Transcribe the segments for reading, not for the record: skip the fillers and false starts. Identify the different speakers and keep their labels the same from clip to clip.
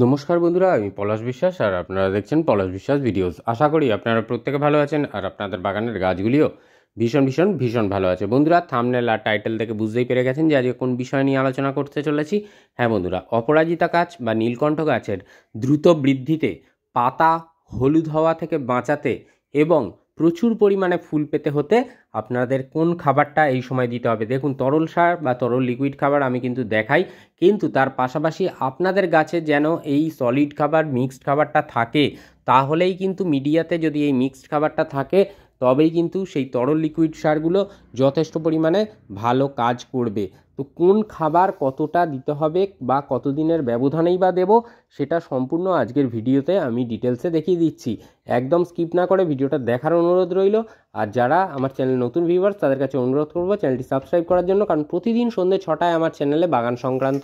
Speaker 1: নমস্কার বন্ধুরা, আমি পলাশ বিশ্বাস আর আপনারা দেখছেন পলাশ বিশ্বাস ভিডিওস। আশা করি আপনারা প্রত্যেকে ভালো আছেন আর আপনাদের বাগানের গাছগুলিও ভীষণ ভীষণ ভীষণ ভালো আছে। বন্ধুরা, থাম্বনেল আর টাইটেল থেকে বুঝতেই পেরে গেছেন যে আজকে কোন বিষয় নিয়ে আলোচনা করতে চলেছি। হ্যাঁ বন্ধুরা, অপরাজিতা গাছ বা নীলকণ্ঠ গাছের দ্রুত বৃদ্ধিতে, পাতা হলুদ হওয়া থেকে বাঁচাতে এবং প্রচুর পরিমাণে ফুল পেতে হতে আপনাদের কোন খাবারটা এই সময় দিতে হবে। দেখুন, তরল সার বা তরল লিকুইড খাবার আমি কিন্তু দেখাই, কিন্তু তার পাশাপাশি আপনাদের গাছে যেন এই সলিড খাবার মিক্সড খাবারটা থাকে। তাহলেই কিন্তু মিডিয়াতে যদি এই মিক্সড খাবারটা থাকে তবেই কিন্তু সেই তরল লিকুইড সারগুলো যথেষ্ট পরিমাণে ভালো কাজ করবে। তো কোন খাবার কতটা দিতে হবে বা কতদিনের ব্যবধানেই বা দেব, সেটা সম্পূর্ণ আজকের ভিডিওতে আমি ডিটেলসে দেখিয়ে দিচ্ছি। একদম স্কিপ না করে ভিডিওটা দেখার অনুরোধ রইল। আর যারা আমার চ্যানেল নতুন ভিউয়ার্স তাদের কাছে অনুরোধ করব চ্যানেলটি সাবস্ক্রাইব করার জন্য, কারণ প্রতিদিন সন্ধ্যে 6টায় আমার চ্যানেলে বাগান সংক্রান্ত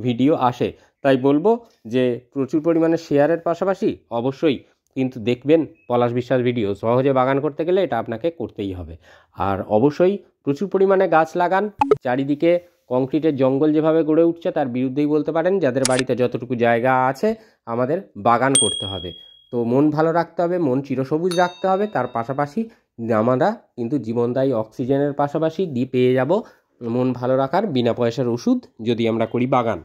Speaker 1: ভিডিও আসে। তাই বলবো যে প্রচুর পরিমাণে শেয়ারের পাশাপাশি অবশ্যই কিন্তু দেখবেন পলাশ বিশ্বাস ভিডিও। সহজে বাগান করতে গেলে এটা আপনাকে করতেই হবে। আর অবশ্যই প্রচুর পরিমাণে গাছ লাগান। চারিদিকে কংক্রিটের জঙ্গল যেভাবে গড়ে উঠছে তার বিরুদ্ধেই বলতে পারেন। যাদের বাড়িতে যতটুকু জায়গা আছে, আমাদের বাগান করতে হবে। তো মন ভালো রাখতে হবে, মন চিরসবুজ রাখতে হবে। তার পাশাপাশি আমরা কিন্তু জীবনদায়ী অক্সিজেনের পাশাপাশি পেয়ে যাব মন ভালো রাখার বিনা পয়সার ওষুধ, যদি আমরা করি বাগান।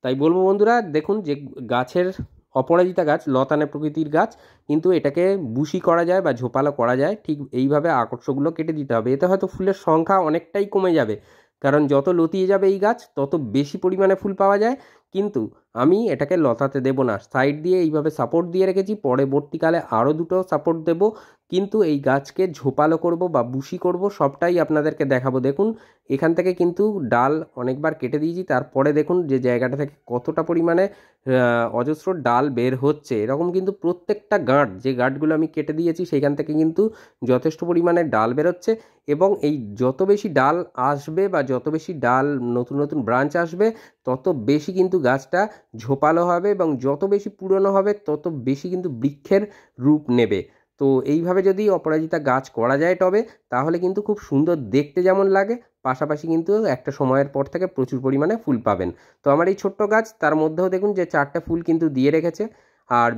Speaker 1: তাই বলবো বন্ধুরা, দেখুন যে গাছের অপরাজিতা গাছ লতানে প্রকৃতির গাছ, কিন্তু এটাকে বুশি করা যায় বা ঝোপালো করা যায়। ঠিক এইভাবে আকর্ষকগুলো কেটে দিতে হবে। এতে হয়তো ফুলের সংখ্যা অনেকটাই কমে যাবে, কারণ যত লতিয়ে যাবে এই গাছ তত বেশি পরিমাণে ফুল পাওয়া যায়। কিন্তু আমি এটাকে লতাতে দেব না, সাইড দিয়ে এইভাবে সাপোর্ট দিয়ে রেখেছি। পরবর্তীকালে আরও দুটো সাপোর্ট দেব, কিন্তু এই গাছকে ঝোপালো করব বা বুশি করব সবটাই আপনাদেরকে দেখাবো। দেখুন, এখান থেকে কিন্তু ডাল অনেকবার কেটে দিয়েছি, তারপরে দেখুন যে জায়গাটা থেকে কতটা পরিমাণে অজস্র ডাল বের হচ্ছে। এরকম কিন্তু প্রত্যেকটা গাঁট, যে গাঁটগুলো আমি কেটে দিয়েছি সেখান থেকে কিন্তু যথেষ্ট পরিমাণে ডাল বেরোচ্ছে। এবং এই যত বেশি ডাল আসবে বা যত বেশি ডাল নতুন নতুন ব্রাঞ্চ আসবে, তত বেশি কিন্তু গাছটা ঝোপালো হবে এবং যত বেশি পুরনো হবে তত বেশি কিন্তু বৃক্ষের রূপ নেবে। তো এইভাবে যদি অপরাজিতা গাছ করা যায় টবে, তাহলে কিন্তু খুব সুন্দর দেখতে যেমন লাগে, পাশাপাশি কিন্তু একটা সময়ের পর থেকে প্রচুর পরিমাণে ফুল পাবেন। তো আমার এই ছোট্ট গাছ, তার মধ্যেও দেখুন যে 4টে ফুল কিন্তু দিয়ে রেখেছে। আর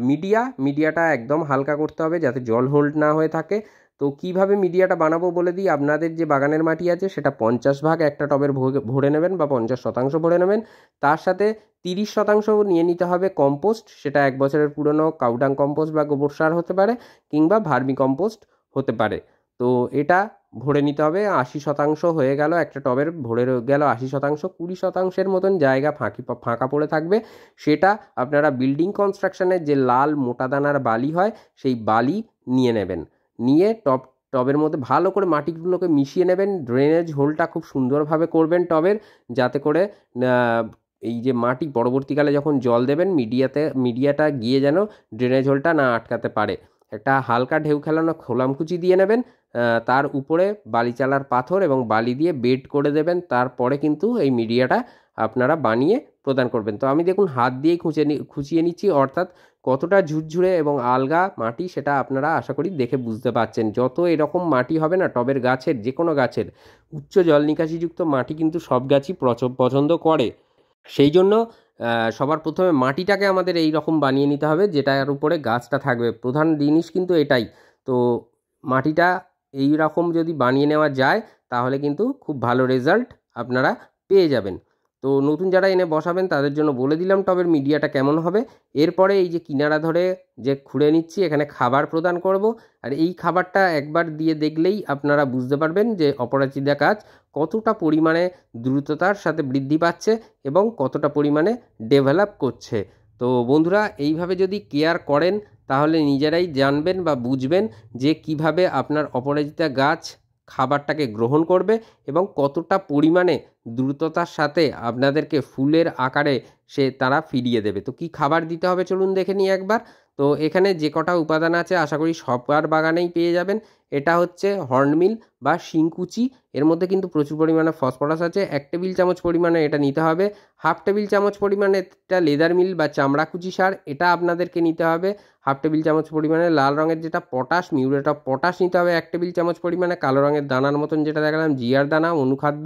Speaker 1: মিডিয়াটা একদম হালকা করতে হবে যাতে জল হোল্ড না হয়ে থাকে। তো কিভাবে মিডিয়াটা বানাবো বলে দিই। আপনাদের যে বাগানের মাটি আছে সেটা 50 ভাগ একটা টবের ভরে নেবেন বা 50% ভরে নেবেন। তার সাথে 30% নিয়ে নিতে হবে কম্পোস্ট। সেটা 1 বছরের পুরনো কাউডাং কম্পোস্ট বা গোবর সার হতে পারে, কিংবা ভার্মি কম্পোস্ট হতে পারে। তো এটা ভরে নিতে হবে। 80% হয়ে গেল, একটা টবের ভরে গেল 80%। 20%-এর মতন জায়গা ফাঁকা পড়ে থাকবে। সেটা আপনারা বিল্ডিং কনস্ট্রাকশনের যে লাল মোটা দানার বালি হয়, সেই বালি নিয়ে নেবেন। নিয়ে টবের মধ্যে ভালো করে মাটিগুলোকে মিশিয়ে নেবেন। ড্রেনেজ হোলটা খুব সুন্দরভাবে করবেন টবের, যাতে করে এই যে মাটি পরবর্তীকালে যখন জল দেবেন মিডিয়াটা গিয়ে যেন ড্রেনেজ হোলটা না আটকাতে পারে। একটা হালকা ঢেউ খেলানো খোলামকুচি দিয়ে নেবেন। তার উপরে বালিচালার পাথর এবং বালি দিয়ে বেড করে দেবেন। তারপরে কিন্তু এই মিডিয়াটা আপনারা বানিয়ে প্রদান করবেন। তো আমি দেখুন হাত দিয়েই খুঁচিয়ে নিচ্ছি, অর্থাৎ কতটা ঝুরঝুরে এবং আলগা মাটি সেটা আপনারা আশা করি দেখে বুঝতে পারছেন। যত এরকম মাটি হবে না টবের গাছের, যে কোনো গাছের উচ্চ জল নিকাশিযুক্ত মাটি কিন্তু সব গাছই পছন্দ করে। সেই জন্য সবার প্রথমে মাটিটাকে আমাদের এই রকম বানিয়ে নিতে হবে যেটার উপরে গাছটা থাকবে। প্রধান জিনিস কিন্তু এটাই। তো মাটিটা এই রকম যদি বানিয়ে নেওয়া যায়, তাহলে কিন্তু খুব ভালো রেজাল্ট আপনারা পেয়ে যাবেন। তো নতুন যারা এনে বসাবেন তাদের জন্য বলে দিলাম টবের মিডিয়াটা কেমন হবে। এরপরে এই যে কিনারা ধরে যে খুঁড়ে নিচ্ছি, এখানে খাবার প্রদান করব। আর এই খাবারটা একবার দিয়ে দেখলেই আপনারা বুঝতে পারবেন যে অপরাজিতা গাছ কতটা পরিমাণে দ্রুততার সাথে বৃদ্ধি পাচ্ছে এবং কতটা পরিমাণে ডেভেলপ করছে। তো বন্ধুরা, এইভাবে যদি কেয়ার করেন তাহলে নিজেরাই জানবেন বা বুঝবেন যে কিভাবে আপনার অপরাজিতা গাছ খাবারটাকে গ্রহণ করবে এবং কতটা পরিমাণে দ্রুততার সাথে আপনাদেরকে ফুলের আকারে তারা ফিরিয়ে দেবে। তো কি খাবার দিতে হবে চলুন দেখে নিই একবার। তো এখানে যে কটা উপাদান আছে আশা করি সবার বাগানেই পেয়ে যাবেন। এটা হচ্ছে হর্নমিল বা শিংকুচি, এর মধ্যে কিন্তু প্রচুর পরিমাণে ফসফরাস আছে। 1 টেবিল চামচ পরিমাণে এটা নিতে হবে। হাফ টেবিল চামচ পরিমাণে এটা লেদার মিল বা চামড়াকুচি সার, এটা আপনাদেরকে নিতে হবে হাফ টেবিল চামচ পরিমাণে। লাল রঙের যেটা পটাশ, মিউরেট অফ পটাশ নিতে হবে 1 টেবিল চামচ পরিমাণে। কালো রঙের দানার মতন যেটা দেখালাম জিয়ার দানা, অনুখাদ্য,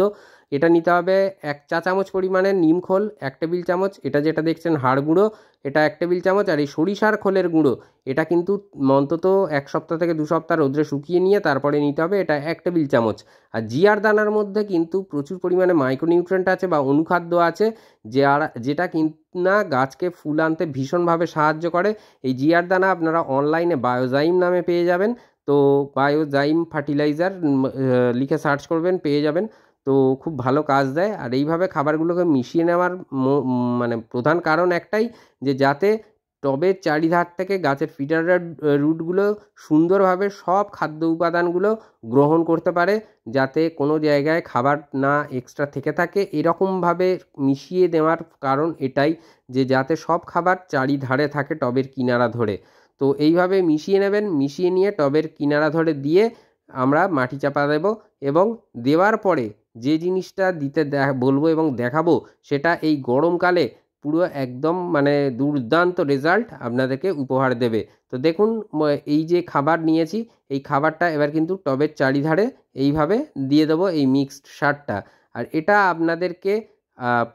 Speaker 1: এটা নিতে হবে 1 চা চামচ পরিমাণে। নিমখোল 1 টেবিল চামচ, এটা যেটা দেখছেন হাড় গুঁড়ো, এটা 1 টেবিল চামচ। আর এই সরিষার খোলের গুঁড়ো, এটা কিন্তু অন্তত 1 সপ্তাহ থেকে 2 সপ্তাহ রোদ্রে শুকিয়ে নিয়ে তারপরে নিতে হবে, এটা 1 টেবিল চামচ। আর জিয়ার দানার মধ্যে কিন্তু প্রচুর পরিমাণে মাইক্রোনিউট্রেন্ট আছে বা অনুখাদ্য আছে, যেটা কিনা গাছকে ফুল আনতে ভীষণভাবে সাহায্য করে। এই জিয়ার দানা আপনারা অনলাইনে বায়োজাইম নামে পেয়ে যাবেন। তো বায়োজাইম ফার্টিলাইজার লিখে সার্চ করবেন, পেয়ে যাবেন। তো খুব ভালো কাজ দেয়। আর এইভাবে খাবারগুলোকে মিশিয়ে নেওয়ার মানে প্রধান কারণ একটাই, যে যাতে টবের চারিধার থেকে গাছের ফিডার রুটগুলো সুন্দরভাবে সব খাদ্য উপাদানগুলো গ্রহণ করতে পারে, যাতে কোনো জায়গায় খাবার না এক্সট্রা থেকে থাকে। এরকমভাবে মিশিয়ে দেওয়ার কারণ এটাই, যে যাতে সব খাবার চারিধারে থাকে টবের কিনারা ধরে। তো এইভাবে মিশিয়ে নেবেন, মিশিয়ে নিয়ে টবের কিনারা ধরে দিয়ে আমরা মাটি চাপা দেব। এবং দেওয়ার পরে যে জিনিসটা দিতে বলবো এবং দেখাবো, সেটা এই গরমকালে পুরো একদম মানে দুর্দান্ত রেজাল্ট আপনাদেরকে উপহার দেবে। তো দেখুন, এই যে খাবার নিয়েছি, এই খাবারটা এবার কিন্তু টবের চারিধারে এইভাবে দিয়ে দেবো, এই মিক্সড সারটা। আর এটা আপনাদেরকে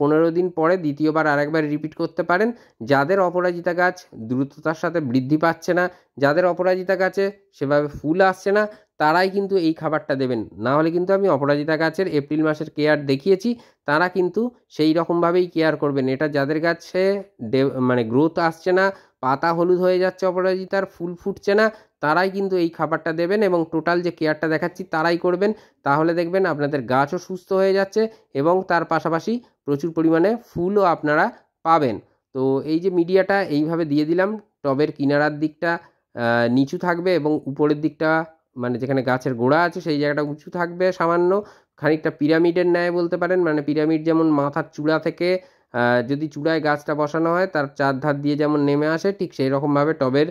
Speaker 1: 15 দিন পরে দ্বিতীয়বার আরেকবার রিপিট করতে পারেন। যাদের অপরাজিতা গাছ দ্রুততার সাথে বৃদ্ধি পাচ্ছে না, যাদের অপরাজিতা গাছে সেভাবে ফুল আসছে না, তারাই কিন্তু এই খাবারটা দেবেন। না হলে কিন্তু আমি অপরাজিতা গাছের এপ্রিল মাসের কেয়ার দেখিয়েছি, তারা কিন্তু সেই রকমভাবেই কেয়ার করবেন। এটা যাদের গাছে মানে গ্রোথ আসছে না, পাতা হলুদ হয়ে যাচ্ছে অপরাজিতার, ফুল ফুটছে না, তারাই কিন্তু এই খাবারটা দেবেন এবং টোটাল যে কেয়ারটা দেখাচ্ছি তারাই করবেন। তাহলে দেখবেন আপনাদের গাছও সুস্থ হয়ে যাচ্ছে এবং তার পাশাপাশি প্রচুর পরিমাণে ফুলও আপনারা পাবেন। তো এই যে মিডিয়াটা এইভাবে দিয়ে দিলাম, টবের কিনারার দিকটা নিচু থাকবে এবং উপরের দিকটা মানে যেখানে গাছের গোড়া আছে সেই জায়গাটা উঁচু থাকবে সামান্য, খানিকটা পিরামিডের ন্যায় বলতে পারেন। মানে পিরামিড যেমন মাথার চূড়া থেকে যদি চূড়ায় গাছটা বসানো হয় তার চারধার দিয়ে যেমন নেমে আসে, ঠিক সেই রকমভাবে টবের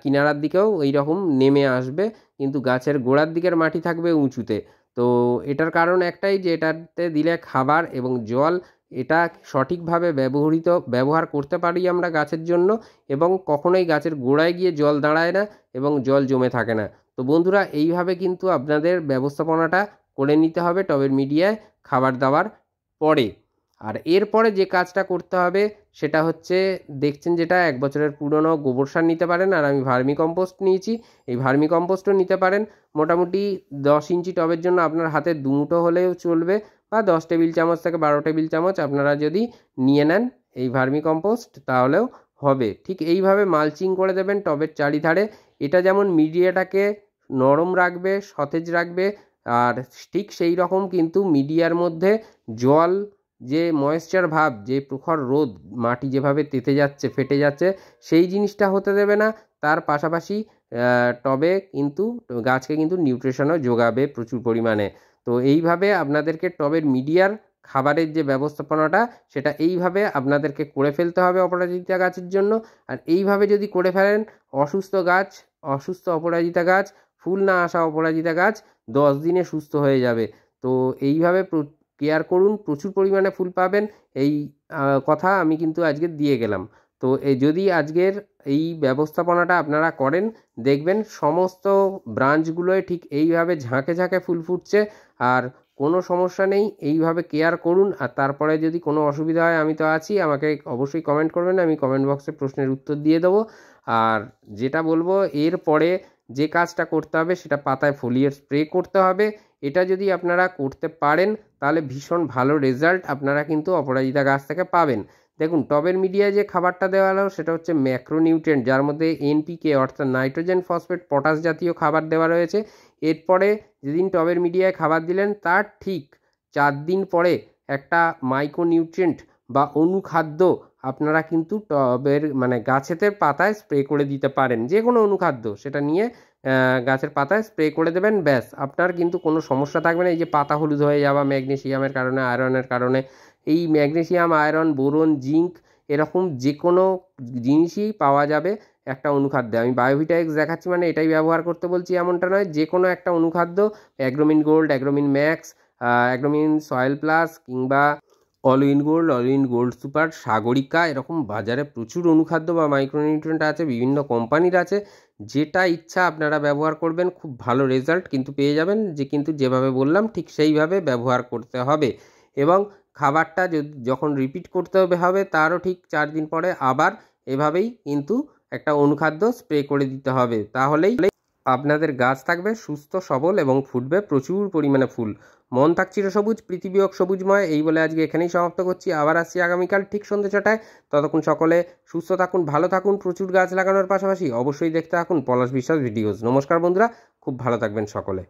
Speaker 1: কিনারার দিকেও এই রকম নেমে আসবে, কিন্তু গাছের গোড়ার দিকের মাটি থাকবে উঁচুতে। তো এটার কারণ একটাই, যে এটাতে দিলে খাবার এবং জল এটা সঠিকভাবে ব্যবহার করতে পারি আমরা গাছের জন্য, এবং কখনোই গাছের গোড়ায় গিয়ে জল দাঁড়ায় না এবং জল জমে থাকে না। তো বন্ধুরা, এইভাবে কিন্তু আপনাদের ব্যবস্থাপনাটা করে নিতে হবে টবের মিডিয়ায় খাবার দাবার পরে। আর এরপরে যে কাজটা করতে হবে সেটা হচ্ছে, দেখছেন যেটা 1 বছরের পুরনো গোবর সার নিতে পারেন, আর আমি ভার্মি কম্পোস্ট নিয়েছি। এই ভার্মি কম্পোস্টও নিতে পারেন। মোটামুটি 10 ইঞ্চি টবের জন্য আপনার হাতে 2 মুঠো হলেও চলবে, বা 10 টেবিল চামচ থেকে 12 টেবিল চামচ আপনারা যদি নিয়ে নেন এই ভার্মি কম্পোস্ট, তাহলেও হবে। ঠিক এইভাবে মালচিং করে দেবেন টবের চারিধারে। এটা যেমন মিডিয়াটাকে নরম রাখবে, সতেজ রাখবে, আর ঠিক সেই রকম কিন্তু মিডিয়ার মধ্যে জল, যে ময়েশ্চার ভাব, যে প্রখর রোদ, মাটি যেভাবে তেতে যাচ্ছে, ফেটে যাচ্ছে, সেই জিনিসটা হতে দেবে না। তার পাশাপাশি টবে কিন্তু গাছকে কিন্তু নিউট্রিশনও যোগাবে প্রচুর পরিমাণে। তো এইভাবে আপনাদেরকে টবের মিডিয়ার খাবারের যে ব্যবস্থাপনাটা, সেটা এইভাবে আপনাদেরকে করে ফেলতে হবে অপরাজিতা গাছের জন্য। আর এইভাবে যদি করে ফেলেন, অসুস্থ অপরাজিতা গাছ, ফুল না আসা অপরাজিতা গাছ 10 দিনে সুস্থ হয়ে যাবে। তো এইভাবে কেয়ার করুন, প্রচুর পরিমাণে ফুল পাবেন। এই কথা আমি কিন্তু আজকে দিয়ে গেলাম। তো যদি আজকের এই ব্যবস্থাপনাটা আপনারা করেন, দেখবেন সমস্ত ব্রাঞ্চগুলোয় ঠিক এইভাবে ঝাঁকে ঝাঁকে ফুল ফুটছে, আর কোনো সমস্যা নেই। এইভাবে কেয়ার করুন। আর তারপরে যদি কোনো অসুবিধা হয়, আমি তো আছি, আমাকে অবশ্যই কমেন্ট করবেন, আমি কমেন্ট বক্সে প্রশ্নের উত্তর দিয়ে দেবো। আর যেটা বলবো, এরপরে যে কাজটা করতে হবে সেটা পাতায় ফোলিয়ার স্প্রে করতে হবে। এটা যদি আপনারা করতে পারেন তাহলে ভীষণ ভালো রেজাল্ট আপনারা কিন্তু অপরাজিতা গাছ থেকে পাবেন। দেখুন, টবের মিডিয়ায় যে খাবারটা দেওয়া হলো সেটা হচ্ছে ম্যাক্রোনিউট্রিয়েন্ট, যার মধ্যে এনপিকে অর্থাৎ নাইট্রোজেন, ফসফেট, পটাশ জাতীয় খাবার দেওয়া রয়েছে। এরপরে যেদিন টবের মিডিয়ায় খাবার দিলেন তার ঠিক 4 দিন পরে একটা মাইক্রোনিউট্রিয়েন্ট বা অনুখাদ্য আপনারা কিন্তু টবের মানে গাছেতে পাতায় স্প্রে করে দিতে পারেন। যে কোনো অনুখাদ্য সেটা নিয়ে গাছের পাতায় স্প্রে করে দেবেন, ব্যাস আপনার কিন্তু কোনো সমস্যা থাকবে না। এই যে পাতা হলুদ হয়ে যাওয়া ম্যাগনেসিয়ামের কারণে, আয়রনের কারণে, এই ম্যাগনেসিয়াম, আয়রন, বোরন, জিঙ্ক এরকম যে কোনো জিনিসই পাওয়া যাবে একটা অনুখাদ্য। আমি বায়োভিটা এক্স দেখাচ্ছি মানে এটাই ব্যবহার করতে বলছি এমনটা নয়, যে কোনো একটা অনুখাদ্য, Agromin gold, Agromin max, Agromin soil plus কিংবা all in gold, all in gold super, Sagarika, এরকম বাজারে প্রচুর অনুখাদ্য বা মাইক্রোনিউট্রিয়েন্ট আছে, বিভিন্ন কোম্পানির আছে। যেটা ইচ্ছা আপনারা ব্যবহার করবেন, খুব ভালো রেজাল্ট কিন্তু পেয়ে যাবেন। কিন্তু যেভাবে বললাম ঠিক সেইভাবে ব্যবহার করতে হবে, এবং খাবারটা যখন রিপিট করতে হবে তারও ঠিক 4 দিন পরে আবার এভাবেই কিন্তু একটা অনুখাদ্য স্প্রে করে দিতে হবে। তাহলেই আপনাদের গাছ থাকবে সুস্থ সবল এবং ফুটবে প্রচুর পরিমাণে ফুল। মন থাক চিরসবুজ, পৃথিবী হোক সবুজময়, এই বলে আজকে এখানেই সমাপ্ত করছি। আবার আসছি আগামীকাল ঠিক সন্ধ্যে 6টায়। ততক্ষণ সকলে সুস্থ থাকুন, ভালো থাকুন। প্রচুর গাছ লাগানোর পাশাপাশি অবশ্যই দেখতে থাকুন পলাশ বিশ্বাস ভিডিওস। নমস্কার বন্ধুরা, খুব ভালো থাকবেন সকলে।